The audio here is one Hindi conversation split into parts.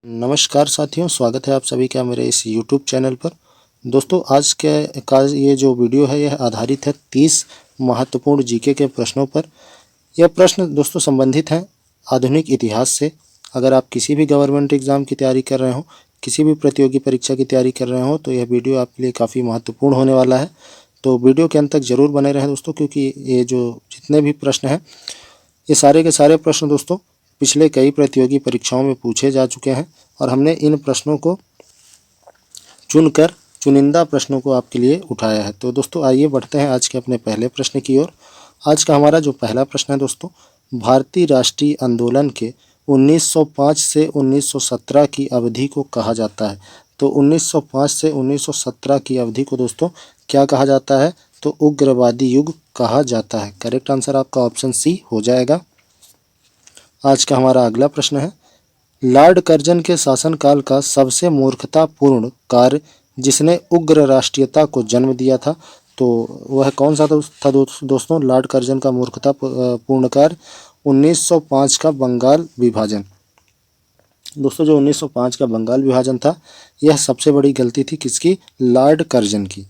नमस्कार साथियों, स्वागत है आप सभी का मेरे इस YouTube चैनल पर। दोस्तों, आज के का ये जो वीडियो है यह आधारित है 30 महत्वपूर्ण जीके के प्रश्नों पर। यह प्रश्न दोस्तों संबंधित हैं आधुनिक इतिहास से। अगर आप किसी भी गवर्नमेंट एग्ज़ाम की तैयारी कर रहे हो, किसी भी प्रतियोगी परीक्षा की तैयारी कर रहे हो, तो यह वीडियो आपके लिए काफ़ी महत्वपूर्ण होने वाला है। तो वीडियो के अंत तक ज़रूर बने रहें दोस्तों, क्योंकि ये जो जितने भी प्रश्न हैं ये सारे के सारे प्रश्न दोस्तों पिछले कई प्रतियोगी परीक्षाओं में पूछे जा चुके हैं और हमने इन प्रश्नों को चुनकर चुनिंदा प्रश्नों को आपके लिए उठाया है। तो दोस्तों आइए बढ़ते हैं आज के अपने पहले प्रश्न की ओर। आज का हमारा जो पहला प्रश्न है दोस्तों, भारतीय राष्ट्रीय आंदोलन के 1905 से 1917 की अवधि को कहा जाता है। तो 1905 से 1917 की अवधि को दोस्तों क्या कहा जाता है? तो उग्रवादी युग कहा जाता है। करेक्ट आंसर आपका ऑप्शन सी हो जाएगा। आज का हमारा अगला प्रश्न है, लॉर्ड कर्जन के शासनकाल का सबसे मूर्खतापूर्ण कार्य जिसने उग्र राष्ट्रीयता को जन्म दिया था, तो वह कौन सा था दोस्तों? लॉर्ड कर्जन का मूर्खतापूर्ण कार्य 1905 का बंगाल विभाजन। दोस्तों जो 1905 का बंगाल विभाजन था यह सबसे बड़ी गलती थी किसकी? लॉर्ड कर्जन की।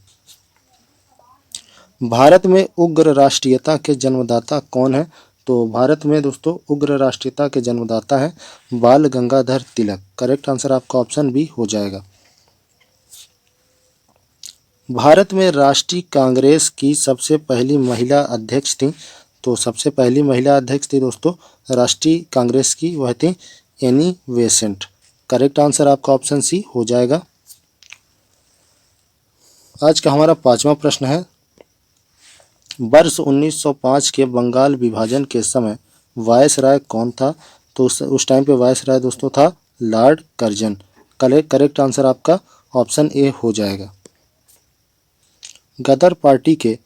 भारत में उग्र राष्ट्रीयता के जन्मदाता कौन है? तो भारत में दोस्तों उग्र राष्ट्रीयता के जन्मदाता हैं बाल गंगाधर तिलक। करेक्ट आंसर आपका ऑप्शन बी हो जाएगा। भारत में राष्ट्रीय कांग्रेस की सबसे पहली महिला अध्यक्ष थी, तो सबसे पहली महिला अध्यक्ष थी दोस्तों राष्ट्रीय कांग्रेस की, वह थी एनी बेसेंट। करेक्ट आंसर आपका ऑप्शन सी हो जाएगा। आज का हमारा पांचवा प्रश्न है, वर्ष 1905 के बंगाल विभाजन के समय वायसराय कौन था? तो उस टाइम पे वायसराय दोस्तों था लॉर्ड कर्जन। करेक्ट आंसर आपका ऑप्शन ए हो जाएगा। गदर पार्टी के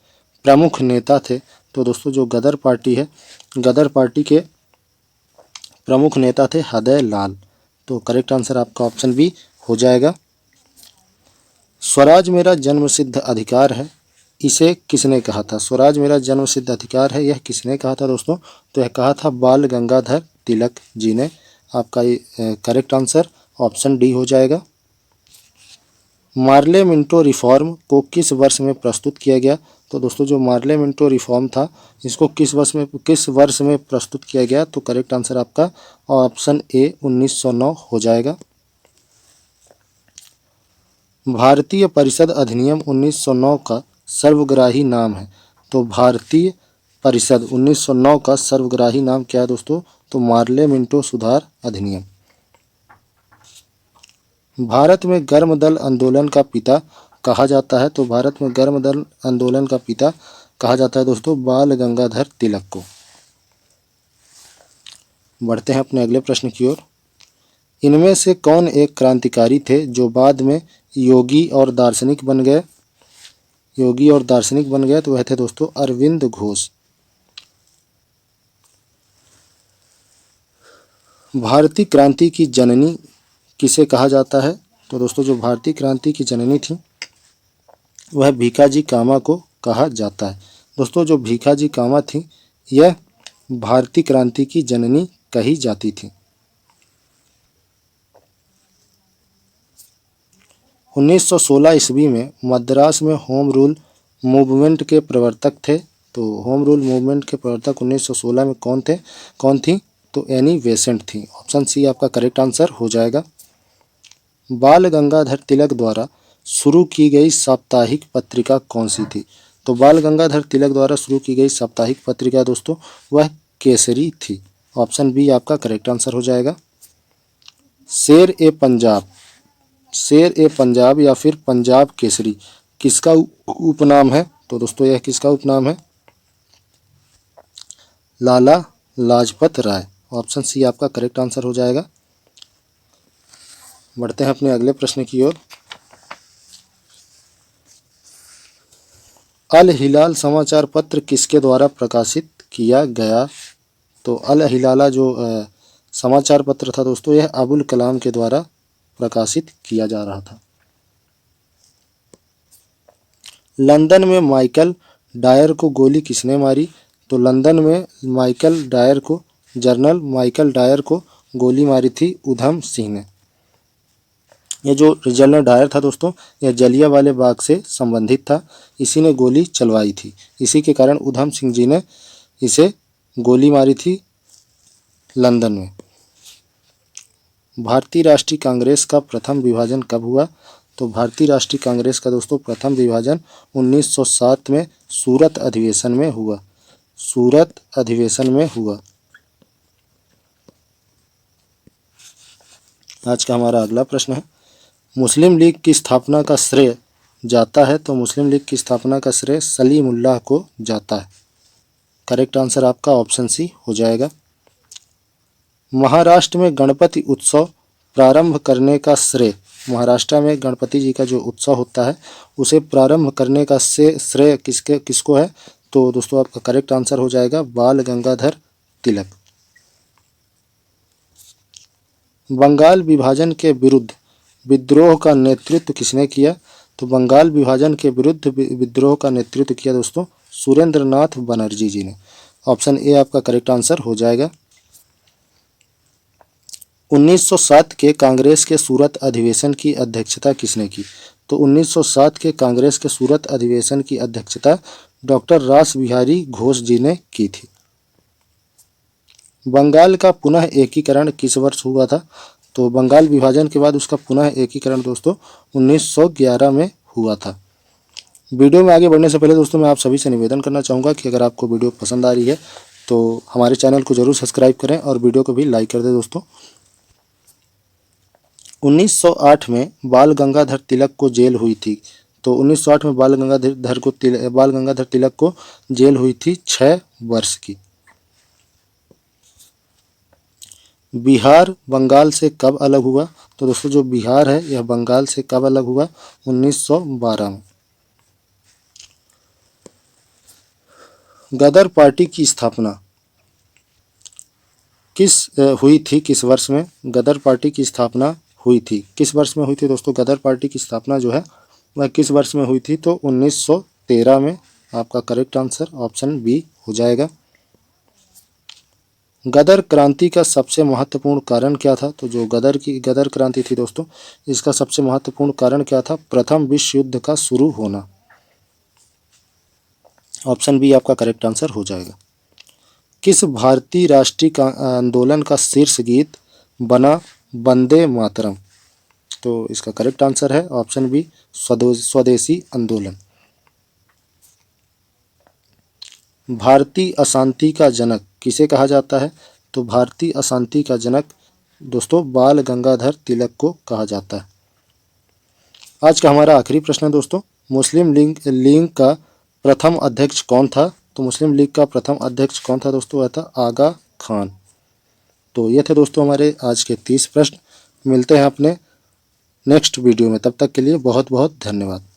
प्रमुख नेता थे, तो दोस्तों जो गदर पार्टी है, गदर पार्टी के प्रमुख नेता थे हृदय लाल। तो करेक्ट आंसर आपका ऑप्शन बी हो जाएगा। स्वराज मेरा जन्मसिद्ध अधिकार है, इसे किसने कहा था? स्वराज मेरा जन्मसिद्ध अधिकार है, यह किसने कहा था दोस्तों? तो यह कहा था बाल गंगाधर तिलक जी ने। आपका करेक्ट आंसर ऑप्शन डी हो जाएगा। मार्ले मिंटो रिफॉर्म को किस वर्ष में प्रस्तुत किया गया? तो दोस्तों जो मार्ले मिंटो रिफॉर्म था इसको किस वर्ष में प्रस्तुत किया गया? तो करेक्ट आंसर आपका ऑप्शन ए 1909 हो जाएगा। भारतीय परिषद अधिनियम 1909 का सर्वग्राही नाम है, तो भारतीय परिषद 1909 का सर्वग्राही नाम क्या है दोस्तों? तो मार्ले मिंटो सुधार अधिनियम। भारत में गर्म दल आंदोलन का पिता कहा जाता है, तो भारत में गर्म दल आंदोलन का पिता कहा जाता है दोस्तों बाल गंगाधर तिलक को। बढ़ते हैं अपने अगले प्रश्न की ओर। इनमें से कौन एक क्रांतिकारी थे जो बाद में योगी और दार्शनिक बन गए? योगी और दार्शनिक बन गए, तो वह थे दोस्तों अरविंद घोष। भारतीय क्रांति की जननी किसे कहा जाता है? तो दोस्तों जो भारतीय क्रांति की जननी थी वह भीखाजी कामा को कहा जाता है। दोस्तों जो भीखाजी कामा थी यह भारतीय क्रांति की जननी कही जाती थी। 1916 ईस्वी में मद्रास में होम रूल मूवमेंट के प्रवर्तक थे, तो होम रूल मूवमेंट के प्रवर्तक 1916 में कौन थी? तो एनी बेसेंट थी। ऑप्शन सी आपका करेक्ट आंसर हो जाएगा। बाल गंगाधर तिलक द्वारा शुरू की गई साप्ताहिक पत्रिका कौन सी थी? तो बाल गंगाधर तिलक द्वारा शुरू की गई साप्ताहिक पत्रिका दोस्तों वह केसरी थी। ऑप्शन बी आपका करेक्ट आंसर हो जाएगा। शेर ए पंजाब या फिर पंजाब केसरी किसका उपनाम है? तो दोस्तों यह किसका उपनाम है? लाला लाजपत राय। ऑप्शन सी आपका करेक्ट आंसर हो जाएगा। बढ़ते हैं अपने अगले प्रश्न की ओर। अल हिलाल समाचार पत्र किसके द्वारा प्रकाशित किया गया? तो अल हिलाला जो समाचार पत्र था दोस्तों यह अबुल कलाम के द्वारा प्रकाशित किया जा रहा था। लंदन में माइकल डायर को गोली किसने मारी? तो लंदन में जनरल माइकल डायर को गोली मारी थी उधम सिंह ने। ये जो जनरल डायर था दोस्तों, यह जलियांवाले बाग से संबंधित था। इसी ने गोली चलवाई थी। इसी के कारण उधम सिंह जी ने इसे गोली मारी थी लंदन में। भारतीय राष्ट्रीय कांग्रेस का प्रथम विभाजन कब हुआ? तो भारतीय राष्ट्रीय कांग्रेस का दोस्तों प्रथम विभाजन 1907 में सूरत अधिवेशन में हुआ। सूरत अधिवेशन में हुआ। आज का हमारा अगला प्रश्न है, मुस्लिम लीग की स्थापना का श्रेय जाता है? तो मुस्लिम लीग की स्थापना का श्रेय सलीमुल्लाह को जाता है। करेक्ट आंसर आपका ऑप्शन सी हो जाएगा। महाराष्ट्र में गणपति उत्सव प्रारंभ करने का श्रेय, महाराष्ट्र में गणपति जी का जो उत्सव होता है उसे प्रारंभ करने का श्रेय किसको है? तो दोस्तों आपका करेक्ट आंसर हो जाएगा बाल गंगाधर तिलक। बंगाल विभाजन के विरुद्ध विद्रोह का नेतृत्व किसने किया? तो बंगाल विभाजन के विरुद्ध विद्रोह का नेतृत्व किया दोस्तों सुरेंद्र नाथ बनर्जी जी ने। ऑप्शन ए आपका करेक्ट आंसर हो जाएगा। 1907 के कांग्रेस के सूरत अधिवेशन की अध्यक्षता किसने की? तो 1907 के कांग्रेस के सूरत अधिवेशन की अध्यक्षता डॉक्टर रास बिहारी घोष जी ने की थी। बंगाल का पुनः एकीकरण किस वर्ष हुआ था? तो बंगाल विभाजन के बाद उसका पुनः एकीकरण दोस्तों 1911 में हुआ था। वीडियो में आगे बढ़ने से पहले दोस्तों मैं आप सभी से निवेदन करना चाहूँगा कि अगर आपको वीडियो पसंद आ रही है तो हमारे चैनल को जरूर सब्सक्राइब करें और वीडियो को भी लाइक कर दें दोस्तों। 1908 में बाल गंगाधर तिलक को जेल हुई थी। तो 1908 में बाल गंगाधर तिलक को जेल हुई थी 6 वर्ष की। बिहार बंगाल से कब अलग हुआ? तो दोस्तों जो बिहार है यह बंगाल से कब अलग हुआ? 1912 में। गदर पार्टी की स्थापना किस वर्ष में गदर पार्टी की स्थापना हुई थी? किस वर्ष में हुई थी दोस्तों? गदर पार्टी की स्थापना जो है वह किस वर्ष में हुई थी? तो 1913 में। आपका करेक्ट आंसर ऑप्शन बी हो जाएगा। गदर क्रांति का सबसे महत्वपूर्ण कारण क्या था? तो जो गदर क्रांति थी दोस्तों, इसका सबसे महत्वपूर्ण कारण क्या था? प्रथम विश्व युद्ध का शुरू होना। ऑप्शन बी आपका करेक्ट आंसर हो जाएगा। किस भारतीय राष्ट्रीय आंदोलन का शीर्ष गीत बना वंदे मातरम? तो इसका करेक्ट आंसर है ऑप्शन बी स्वदेशी आंदोलन। भारतीय अशांति का जनक किसे कहा जाता है? तो भारतीय अशांति का जनक दोस्तों बाल गंगाधर तिलक को कहा जाता है। आज का हमारा आखिरी प्रश्न है दोस्तों, मुस्लिम लीग का प्रथम अध्यक्ष कौन था? तो मुस्लिम लीग का प्रथम अध्यक्ष कौन था दोस्तों? वह था आगा खान। तो ये थे दोस्तों हमारे आज के 30 प्रश्न। मिलते हैं अपने नेक्स्ट वीडियो में, तब तक के लिए बहुत बहुत धन्यवाद।